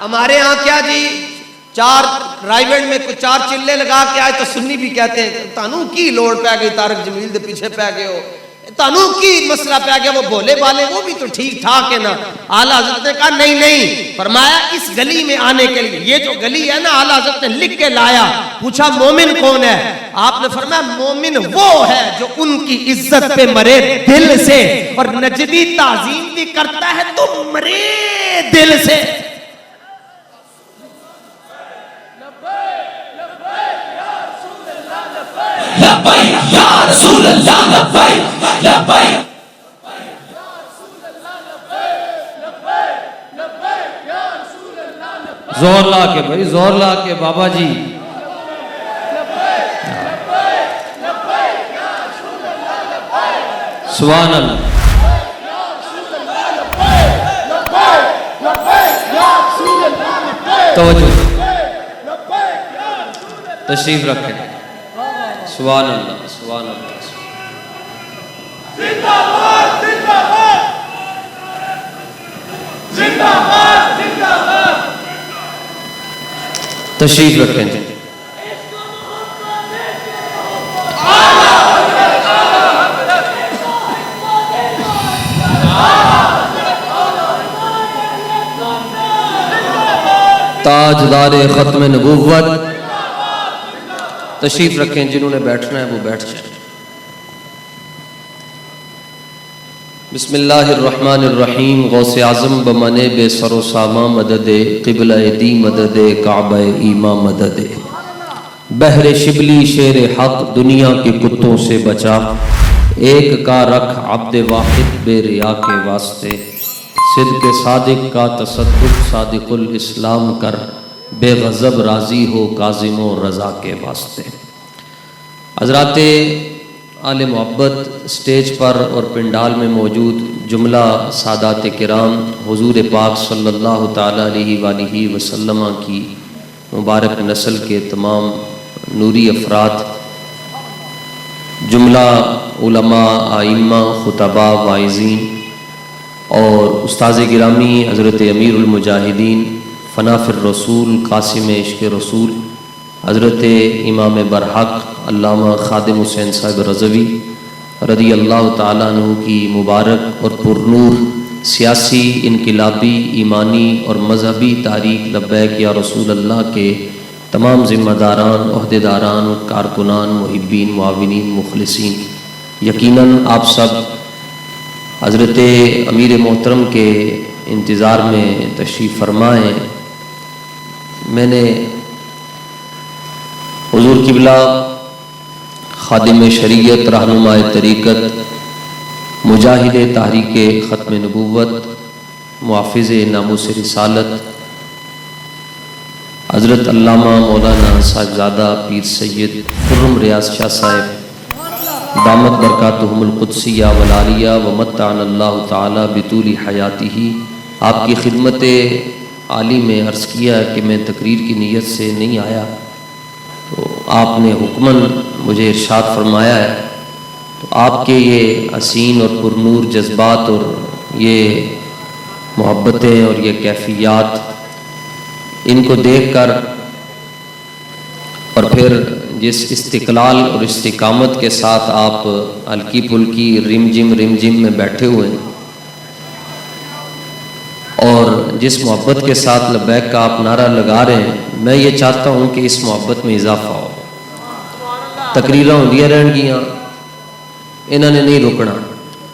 हमारे यहाँ क्या जी, 4 रायगढ़ में कुछ 4 चिल्ले लगा के आए तो सुन्नी भी कहते हैं तानू की लोड़ पै गई, तारक जमील दे पीछे पै गए हो, तानू की मसला पै गया, वो भोले वाले वो भी तो ठीक ठाक है ना। आला हजरत ने कहा नहीं नहीं, फरमाया इस गली में आने के लिए, ये जो गली है ना आला हजरत ने लिख के लाया। पूछा मोमिन कौन है, आपने फरमाया मोमिन वो है जो उनकी इज्जत पे मरे दिल से, और नजदी ताजीम भी करता है तो मरे दिल से। जोर ला के भाई, जोर ला के बाबा जी। सुभान अल्लाह। तवज्जो, तशरीफ रखें। सुभान अल्लाह, सुभान अल्लाह। जिंदाबाद जिंदाबाद जिंदाबाद जिंदाबाद। तशरीफ रखें। ताजदार खत्म नबूवत तशरीफ रखें। जिन्होंने बैठना है वो बैठ जाए। बिस्मिल्लाहिर्रहमानिर्रहीम। गौसे आज़म बमने बेसरो सामा मददे क़िबला दी मददे काबा ईमा मददे। बहरे शिबली शेर हक दुनिया के कुत्तों से बचा, एक का रख अब्द वाहिद बेरिया के वास्ते। सिद्क़ सादिक का तसद्दुक़ सादिकुल इस्लाम कर, बेगज़ब राज़ी हो काज़िमो रज़ा के वास्ते। हज़राते आले मोहब्बत स्टेज पर और पिंडाल में मौजूद जुमला सादात किराम, हुजूर पाक सल्लल्लाहु ताला अलैहि वसल्लम की मुबारक नस्ल के तमाम नूरी अफराद, जुमला उलमा आइम्मा खुतबा वाइज़ीन और उस्ताज़ गिरामी हज़रत अमीरुल मुजाहिदीन फ़नाफ़िर रसूल कासिम इश्क़ रसूल हज़रत इमाम बरहक अल्लामा खादिम हुसैन साहब रज़वी रदी अल्लाह ताला अन्हु की मुबारक और पुरनूर सियासी, इनकिलाबी, ईमानी और मजहबी तारीख़ लब्बैक या रसूल अल्लाह के तमाम ज़िम्मेदारान, ओहदेदारान और कारकुनान, मुहिब्बीन, मुआविनीन, मुखलिसीन, यकीनन आप सब हज़रत अमीर मोहतरम के इंतज़ार में तशरीफ़ फरमाएँ। मैंने हुजूर किबला खादिम शरीयत, रहनुमाए तरीक़त, मुजाहिद तहरीक ख़त्म नबूवत, मुहाफ़िज़ नामूस रिसालत हज़रत अल्लामा मौलाना साहिबज़ादा पीर सैयद खुर्रम रियाज़ शाह साहिब दामत बरकातुहुमुल क़ुद्सिया वल आलिया व मत्ताअनल्लाहु ताला बितूली हयातिही, आपकी खिदमत आली में अर्ज़ किया कि मैं तकरीर की नीयत से नहीं आया, तो आपने हुक्मन मुझे इरशाद फरमाया है। तो आपके ये हसीन और पुरनूर जज्बात और ये मोहब्बतें और ये कैफियत, इनको देखकर और फिर जिस इस्तिक़लाल और इस्तिकामत के साथ आप हल्की फुल्की रिमझिम में बैठे हुए हैं और जिस मोहब्बत के साथ लब्बैक का आप नारा लगा रहे हैं, मैं ये चाहता हूँ कि इस मोहब्बत में इजाफा हो। तकरीरां होंदियां रहनगियां, इन्होंने नहीं रोकना,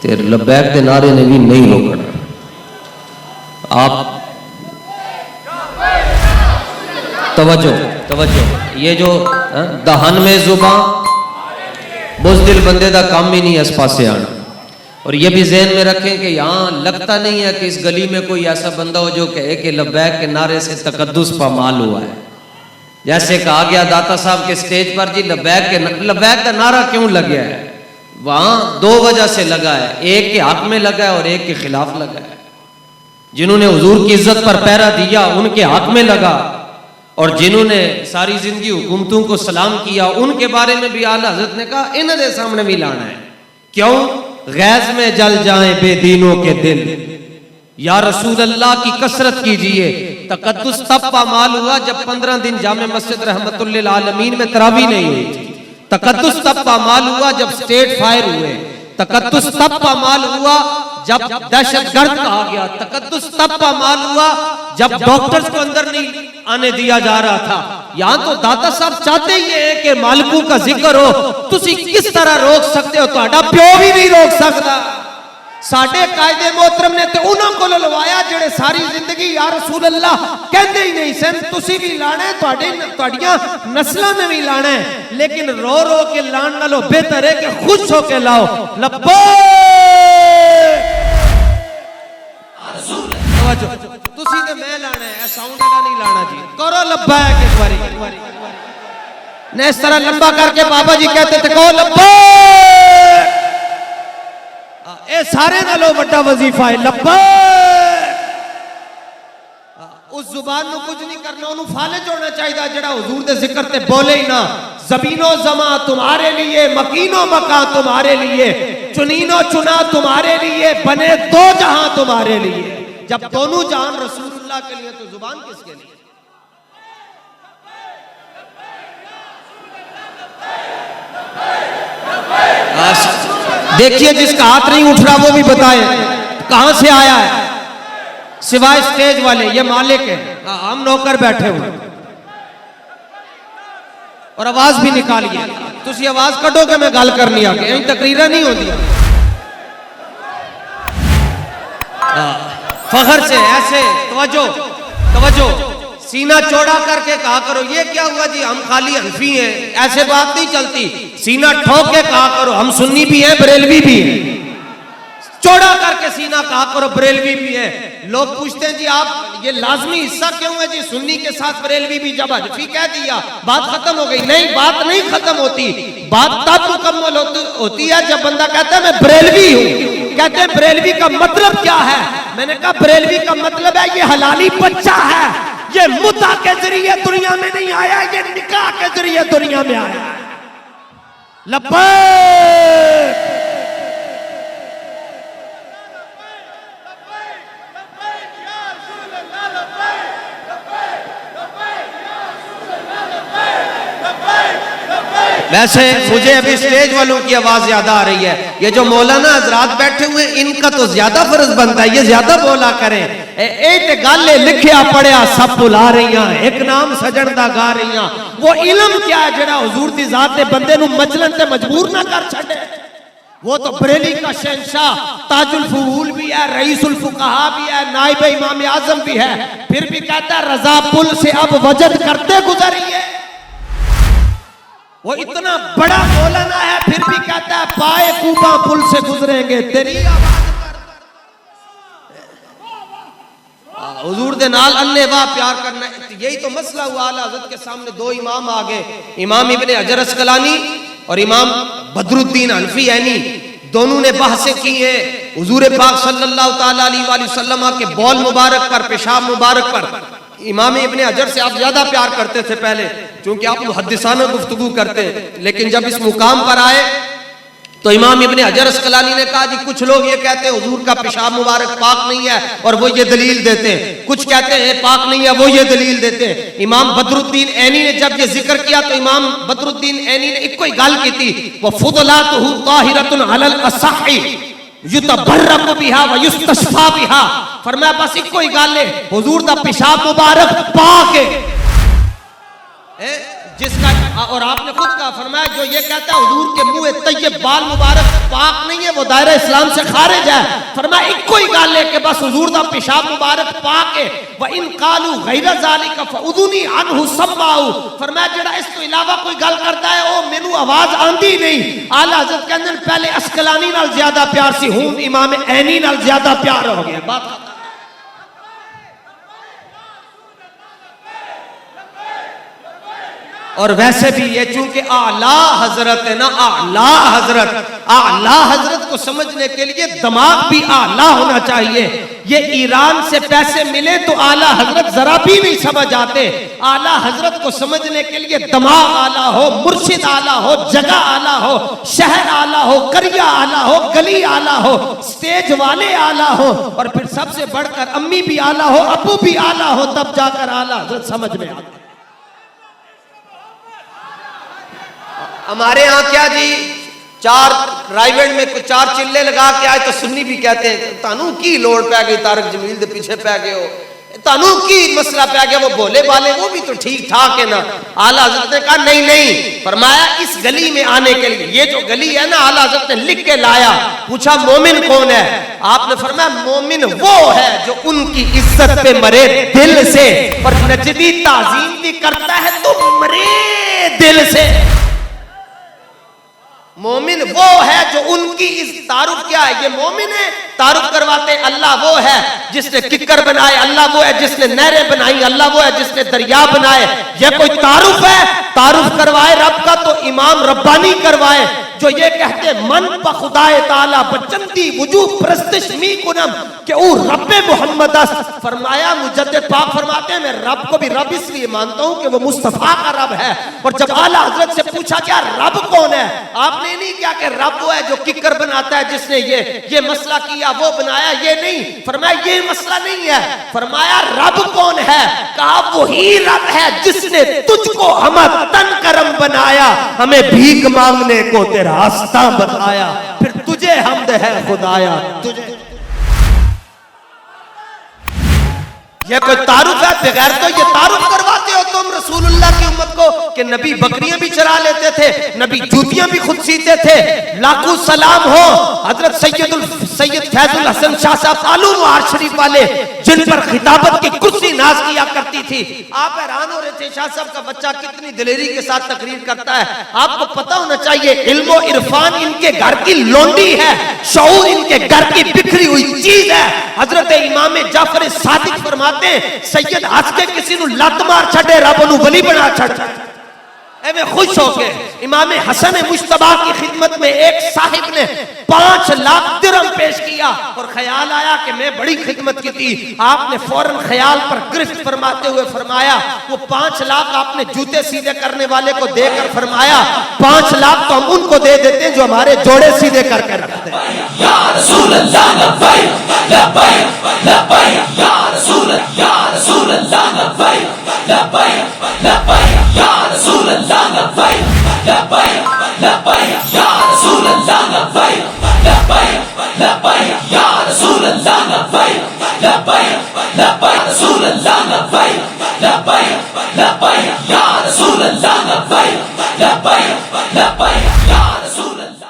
तेरे लब्बैक के नारे ने भी नहीं रोकना। आप तवज्जो तवज्जो, ये जो दहन में जुबान बुज़दिल बंदे का काम ही नहीं है इस पासे आना। और ये भी ज़हन में रखें कि यहाँ लगता नहीं है कि इस गली में कोई ऐसा बंदा हो जो कहे कि लब्बैक के नारे से तकद्दुस पामाल हुआ है। जैसे कहा गया दाता साहब के स्टेज पर, जी लब्बैक का नारा क्यों लग गया है, वहाँ 2 वजह से लगा है, एक के हक में लगा है और एक के खिलाफ लगा है। जिन्होंने हुजूर की इज्जत पर पहरा दिया उनके हक में लगा, और जिन्होंने सारी जिंदगी हुकूमतों को सलाम किया उनके बारे में भी आला हज़रत ने कहा इन्हें सामने भी लाना है। क्यों? गैज़ में जल जाएं बेदीनों के दिल, या रसूल अल्लाह की कसरत कीजिए, तकद्दुस तब पामाल हुआ जब 15 दिन जामे मस्जिद रहमतुल्लिल आलमीन में तरावी नहीं हुई थी। तकद्दुस तब पामाल हुआ जब स्टेट फायर हुए। तकद्दुस तब पामाल हुआ जब दहशतगर्द कहा गया। तकद्दुस तब पामाल हुआ जब डॉक्टर्स को अंदर नहीं आने दिया जा रहा था। यहाँ तो दाता साहब चाहते ही है कि मालिकू का जिक्र हो, तुसी किस तरह रोक सकते हो? तुहाडा प्यो भी नहीं रोक सकता। साडे कायदे मोहतरम ने तो उन्हों को लवाया जेड़े सारी जिंदगी या रसूल अल्लाह कहते ही नहीं सन। तुसी भी लाना है, तुहाडियां नस्लों ने भी लाना है, लेकिन रो रो के लान नालों बेहतर है कि खुश होके लाओ। तुसी ते मैं लाना है, साउंड वाला नहीं लाना जी। करो लब्बैक एक बारी ने इस तरह लंबा करके बाबा जी कहते थे कहो लब्बैक। ए सारे नालों बड़ा वजीफा है लब्बैक। उस जुबान को कुछ नहीं करना, उन्होंने फालिज होना चाहिए जेड़ा हुजूर दे जिक्र ते बोले ही ना। ज़मीनो ज़मा तुम्हारे लिए, मकीनो मका तुम्हारे लिए, चुनीनो चुना तुम्हारे लिए, बने दो जहां तुम्हारे लिए। जब दोनों जहान रसूलुल्लाह के लिए तो जुबान किसके लिए? देखिए जिसका हाथ नहीं उठ रहा वो भी बताए कहां से आया है, सिवाय स्टेज वाले। ये मालिक है, हम नौकर बैठे हुए। और आवाज भी निकालिए, तुसी आवाज कटोगे मैं गल करनी आगे, यही तकरीर नहीं होती। फखर से ऐसे तवज्जो सीना चौड़ा करके कहा करो ये क्या हुआ जी हम खाली हनफी हैं, ऐसे बात नहीं चलती। सीना ठोक के कहा करो हम सुन्नी भी हैं बरेलवी भी हैं। चौड़ा करके सीना कहा करो बरेलवी भी है। लोग पूछते हैं जी आप ये लाजमी हिस्सा क्यों है जी, सुन्नी के साथ बरेलवी भी? जब हनफी कह दिया बात खत्म हो गई। नहीं, बात नहीं खत्म होती। बात तब मुकम्मल होती है जब बंदा कहता है मैं बरेलवी हूं। कहते हैं बरेलवी का मतलब क्या है? मैंने कहा बरेलवी का मतलब है ये हलाली बच्चा है, ये मुद्दा के जरिए दुनिया में नहीं आया, ये निकाह के जरिए दुनिया में आया। लब्बैक वैसे मुझे अभी स्टेज वालों की आवाज ज्यादा आ रही है। ये जो मौलाना हजरात बैठे हुए इनका तो ज्यादा फर्ज बनता है, ये ज्यादा बोला करें। एक गल लिखिया पढ़िया सब भुला रही, एक नाम सजन दा गा रही। वो इल्म क्या है जेड़ा हुजूर दी जात दे बंदे नु मचलन ते मजबूर ना कर छड़े। वो तो बरेली का शहंशाह, ताजुल फूल भी है, रईसुल फुकहा भी है, नाइब इमाम आजम भी है, फिर भी कहता है रजा पुल से अब वजद करते गुजरी है। वो इतना बड़ा मौलाना है फिर भी कहता है पाए कूबा पुल से गुजरेंगे तेरी आवाज पर। हुजूर दे नाल अन्नेवाह प्यार करना, यही तो मसला हुआ। आला हज़रत के सामने दो इमाम आ गए, इमाम इब्ने हजर अस्कलानी और इमाम बदरुद्दीन हनफी ऐनी। दोनों ने बहसें की है हुजूर पाक सल्लल्लाहु ताला अलैहि वसल्लम के बौल मुबारक पर, पेशाब मुबारक पर। इमाम इब्ने हजर से आप ज्यादा प्यार करते थे पहले, क्योंकि आप मुहद्दिसाना गुफ्तगू करते, लेकिन जब इस मुकाम पर आए तो इमाम इब्ने हजर अस्कलानी ने कहा जी कुछ लोग ये कहते हैं हुजूर का पेशाब मुबारक पाक नहीं है और वो ये दलील देते हैं, कुछ कहते हैं पाक नहीं है वो ये दलील देते हैं। इमाम बदरुद्दीन ऐनी ने जब ये जिक्र किया तो इमाम बदरुद्दीन ऐनी ने एक कोई गल की थी, वो फुदलातुहु ताहिरतुन अलल असही युतबर्रकु बिहा व युस्तशफा बिहा। फरमाया बस एक कोई गल है, हुजूर दा पेशाब मुबारक पाक है जिसका, और आपने खुद कहा फरमाया जो ये कहता है हुजूर के मुंह तैयब बाल मुबारक पाक नहीं है वो दायरा इस्लाम से खारिज है। फरमाया एक कोई गल है कि बस हुजूर दा पेशाब मुबारक पाक है। व इन कालू गैर ज़ालिका फउदुनी अन्हु समाउ। फरमाया जेड़ा इस तो इलावा कोई गल करता है ओ मेनू आवाज आंदी नहीं। आला हज़रत कहंदे पहले अस्कलानी नाल ज्यादा प्यार सी, हुण इमाम ऐनी नाल ज्यादा प्यार हो गया। बात और वैसे भी ये चूंकि आला हजरत है ना, आला हजरत को समझने के लिए दिमाग भी आला होना चाहिए। ये ईरान से पैसे मिले तो आला हजरत जरा भी नहीं समझ आते। आला हजरत को समझने के लिए दिमाग आला हो, मुर्शिद आला हो, जगह आला हो, शहर आला हो, करिया आला हो, गली आला हो, स्टेज वाले आला हो, और फिर सबसे बढ़कर अम्मी भी आला हो, अबू भी आला हो, तब जाकर आला हजरत समझ में आता। हमारे यहाँ क्या जी, चार रायगढ़ में कुछ चार चिल्ले लगा के आए तो सुन्नी भी कहते हैं तानू की लोड़ पै गई, तारक जमील दे पीछे पै गए हो, तानू की मसला पै गया, वो भोले वाले वो भी तो ठीक ठाक है ना। आला हजरत ने कहा नहीं नहीं, फरमाया इस गली में आने के लिए, ये जो गली है ना, आला हजरत ने लिख के लाया। पूछा मोमिन कौन है? आपने फरमाया मोमिन वो है जो उनकी इज्जत पे मरे दिल से, और नजदी ताजीम भी करता है तो मरे दिल से। मोमिन वो है जो उनकी इस तारुफ क्या है, ये मोमिन है, तारुफ करवाते अल्लाह वो है जिसने किक्कर बनाए, अल्लाह वो है जिसने नहरें बनाई, अल्लाह वो है जिसने दरिया बनाए। ये कोई तारुफ है? तारुफ करवाए रब का तो इमाम रब्बानी करवाए, जो ये कहते मन प खुदाए ताला बचंती वजूब प्रस्तिश मी कुनम कि ओ रब्बे मोहम्मद। फरमाया मुजद्दिद पाक फरमाते हैं मैं रब को भी रब इसलिए मानता हूं कि वो मुस्तफा का रब है। और जब आला हजरत से पूछा क्या रब कौन है, आपने नहीं क्या कि रब वो है जो किक्कर बनाता है, जिसने ये मसला किया, वो बनाया, ये नहीं। फरमाया ये मसला नहीं है। फरमाया रब कौन है? कहा वही रब है जिसने तुझको हम तन करम बनाया, हमें भीख मांगने को तेरा रास्ता बताया, फिर तुझे हमद है खुदाया तुझे। ये कोई तारुफ है? बगैर तो ये तारुफ करवाते हो तुम रसूलुल्लाह की उम्मत को कि नबी बकरियां भी चरा लेते थे, नबी जूतियां भी खुद सीते थे। लाखों सलाम हो हजरत सैयद फैजुल हसन शाह साहब आलू नवाज शरीफ वाले, जिन पर खिताबत की कुर्सी नाज किया करती थी। आप हैरान हो रहे थे शाह साहब का बच्चा कितनी दिलेरी के साथ तकरीर करता है। आपको पता होना चाहिए इल्म इरफान इनके घर की लोंडी है, शऊर इनके घर की बिखरी हुई चीज है। हजरत इमाम जाफर सादिक फरमाते सैयद हंस के किसी नु लत मार छड़े रब नु वली बना छड़। एवं खुश होके इमाम हसन मुश्तबा की खिदमत में एक साहिब ने 5 लाख दिरहम पेश किया और ख्याल आया कि मैं बड़ी खिदमत की थी। आपने फौरन ख्याल पर गिरफ्त फरमाते हुए फरमाया वो 5 लाख आपने जूते सीधे करने वाले को देकर फरमाया 5 लाख तो हम उनको दे देते हैं जो हमारे जोड़े सीधे करके रखते हैं। या रसूल अल्लाह लब्बैक लब्बैक लब्बैक या रसूल अल्लाह लब्बैक लब्बैक लब्बैक या रसूल अल्लाह लब्बैक लब्बैक लब्बैक या रसूल अल्लाह लब्बैक लब्बैक लब्बैक या रसूल अल्लाह लब्बैक लब्बैक लब्बैक रसूल अल्लाह लब्बैक लब्बैक लब्बैक या रसूल अल्लाह लब्बैक लब्बैक लब्बैक या रसूल अल्लाह।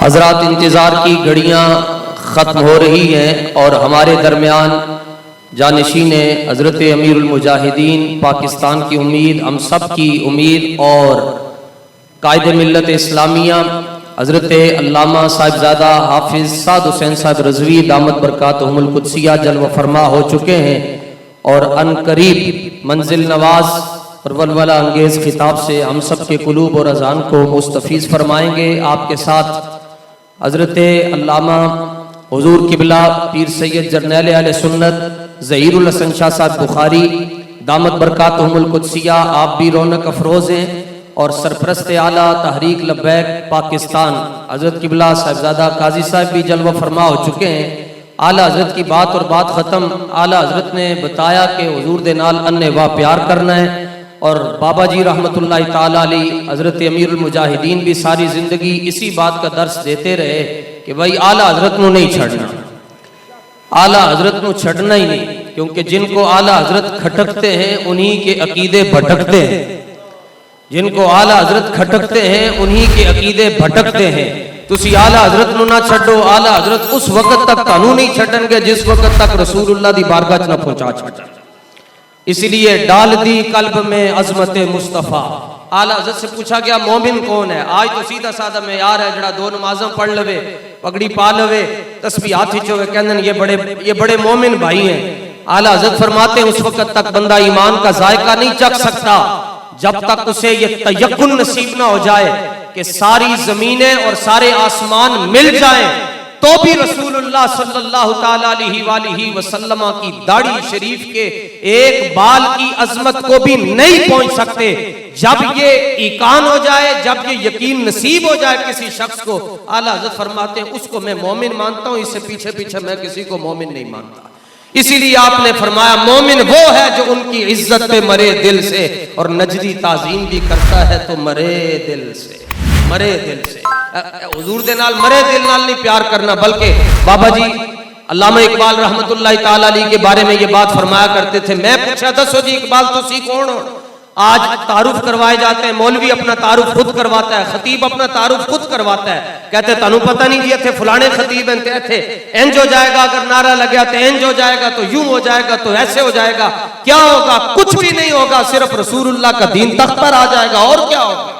हजरात इंतज़ार की घड़ियाँ ख़त्म हो रही हैं और हमारे दरमियान जानशीन हज़रत अमीरुल मुजाहिदीन पाकिस्तान की उम्मीद, हम सब की उम्मीद और कायदे मिल्लत इस्लामिया हज़रत अल्लामा साहिबजादा हाफिज़ साद हुसैन साहब रज़वी दामत बरकातहुमुल कुद्सिया जलवा फरमा हो चुके हैं और अनकरीब मंजिल नवाज और वलवला अंगेज़ खिताब से हम सब के कुलूब और अज़ान को मुस्तफ़ीज़ फरमाएंगे। आपके साथ हज़रत अल्लामा हुज़ूर किबला पीर सैयद जरनैल अहले सुन्नत ज़हीरुल हसन शाह साहब बुखारी दामत बरकातहुमुल कुद्सिया, आप भी रौनक अफरोज़ हैं और सरपरस्त आला तहरीक लब्बैक पाकिस्तान हज़रत किबला साहिबजादा काजी साहब भी जलवा फरमा हो चुके हैं। आला हज़रत की बात और बात ख़त्म। आला हज़रत ने बताया कि हुज़ूर दे नाल अन्ने वाह प्यार करना है और बाबा जी रहमतुल्लाह ताला अलैह हज़रत अमीरुल मुजाहिदीन भी सारी ज़िंदगी इसी बात का दर्स देते रहे कि भाई आला हज़रत को नहीं छड़ना, आला हज़रत को छड़ना ही नहीं, क्योंकि जिनको आला हज़रत खटकते हैं उन्हीं के अकीदे भटकते हैं, जिनको आला हज़रत खटकते हैं उन्हीं के अकीदे भटकते हैं। तुसी आला हज़रत को ना छड़ो, आला हज़रत उस वक्त तक कानून नहीं छड़नगे जिस वक्त तक रसूलुल्लाह दी बारगाह न पहुंचा छड़। इसलिए डाल दी कल्ब में अजमत मुस्तफ़ा आला हज़रत से पूछा गया मोमिन कौन है? आज तो सीधा साधा मेयार है जड़ा दो नमाज़ां पढ़ लवे, पगड़ी पा लवे, तस्बीह हाथ विच होवे, कहंदे ये बड़े मोमिन भाई हैं। आला हज़रत फरमाते हैं उस वक्त तक बंदा ईमान का जायका नहीं चख सकता जब तक उसे ये तयक्कुन नसीब ना हो जाए कि सारी जमीनें और सारे आसमान मिल जाएं तो भी रसूलुल्लाह सल्लल्लाहु ताला अलैहि वसल्लम की दाढ़ी शरीफ के एक बाल की अजमत को भी नहीं पहुंच सकते। जब ये ईकान हो जाए, जब ये यकीन नसीब हो जाए किसी शख्स को, आला हज़रत फरमाते हैं उसको मैं मोमिन मानता हूं, इससे पीछे पीछे मैं किसी को मोमिन नहीं मानता। इसीलिए आपने फरमाया मोमिन वो है जो उनकी इज्जत पे मरे दिल से, और नजदी ताजीम भी करता है तो मरे दिल से, मरे दिल से। हुजूर दे नाल मरे दिल नाल नहीं प्यार करना, बल्कि बाबा जी अल्लामा इकबाल रहमतुल्लाह ताला अलैह के बारे में ये बात फरमाया करते थे। मैं पूछा दसो जी इकबाल तुसी कौन हो? आज तारुफ करवाए जाते हैं, मौलवी अपना तारुफ खुद करवाता है, खतीब अपना तारुफ खुद करवाता है, कहते तानू पता नहीं जी इत्थे फलाने खतीब हैं, इत्थे इंज हो जाएगा, अगर नारा लगे तो इंज हो जाएगा, तो यूं हो जाएगा, तो ऐसे हो जाएगा। क्या होगा? कुछ भी नहीं होगा, सिर्फ रसूलुल्लाह का दीन तख्त पर आ जाएगा, और क्या होगा।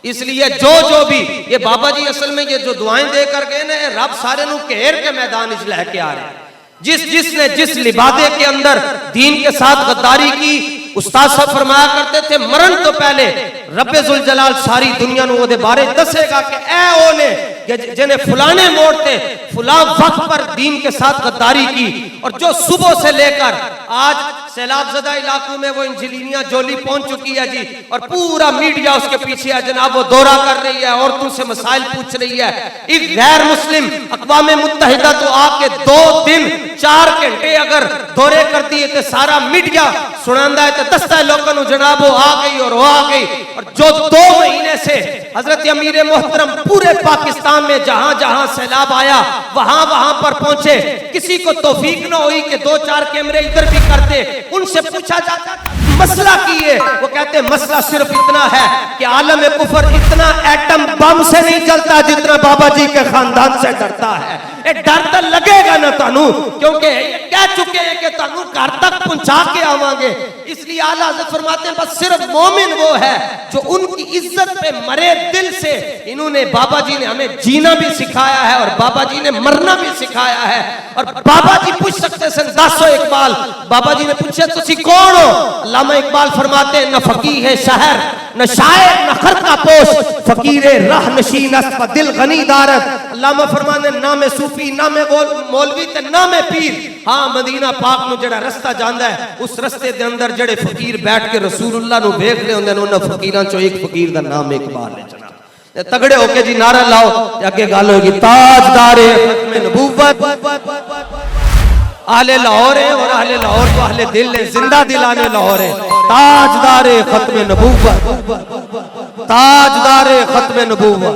इसलिए जो भी ये बाबा जी असल में ये जो दुआएं देकर गए ना, रब सारे नु घेर के मैदान इच लहके आ रहे। जिसने जिस लिबादे के अंदर दीन के साथ गद्दारी की, उस्ताद साहब फरमाया करते थे मरण तो पहले रब्बे जुल जलाल सारी दुनिया नु ओदे बारे दसेगा कि ए ओने जिन्हें फलाने मोड़ ते फुला वक्त पर दीन के साथ गद्दारी की, और जो सुबह से लेकर आज सैलाब ज़दा इलाकों में वो इंजीनियर जोली पहुंच चुकी है जी, और पूरा मीडिया उसके पीछे है जनाब, वो दौरा कर रही है, औरतों से मसाइल पूछ रही है। एक गैर मुस्लिम अक़वाम मुत्तहिदा तो आके 2 दिन 4 घंटे अगर दौरे करती है तो सारा मीडिया सुनांदा है, तो दस्ता लोगों को जनाब वो आ गई और वो आ गई। और जो 2 महीने से हजरत अमीर मोहतरम पूरे पाकिस्तान में जहां जहां सैलाब आया वहां वहां पर पहुंचे, किसी को तौफीक ना हुई कि 2-4 कैमरे इधर भी करते। उनसे पूछा जाता मसला की है, वो कहते मसला सिर्फ इतना है कि आलम कुफर इतना एटम बम से नहीं चलता जितना बाबा जी के खानदान से डरता है। ये डर तो लगेगा ना तानू, क्योंकि कह चुके हैं कि तानू घर तक पहुंचा के आवांगे। इसलिए आला हज़रत फरमाते हैं बस सिर्फ मोमिन वो है जो उनकी इज्जत पे मरे दिल से। इन्होंने बाबा जी ने हमें जीना भी सिखाया है और बाबा जी ने मरना भी सिखाया है। और बाबा जी पूछ सकते सन 10 इकबाल, बाबा जी ने पूछे तुसी कौन हो? अल्लामा इकबाल फरमाते हैं न फकीह है शहर, न शायर, न खरका पोश, फकीरे राह नशीन अस्फ दिल गनी दारत। अल्लामा फरमाने ना में सूफी, ना में मौलवी ते ना में पीर, हाँ मदीना पाक नु जड़ा रास्ता जांदा है उस रास्ते दे अंदर जड़े फकीर बैठ के रसूलुल्लाह नु देख रहे होंदे ने, उन्हां फकीरां चों एक फकीर दा नाम इकबाल है जनाब। तगड़े होके जी नारा लाओ, अगे गल होगी ताजदारे खत्म नबूवत। आहले लाहौर है और आहले लाहौर तो आहले दिल है, जिंदा दिलाने लाहौर है। ताजदारे खत्म नबूवत, ताजदारे खत्म नबूवत।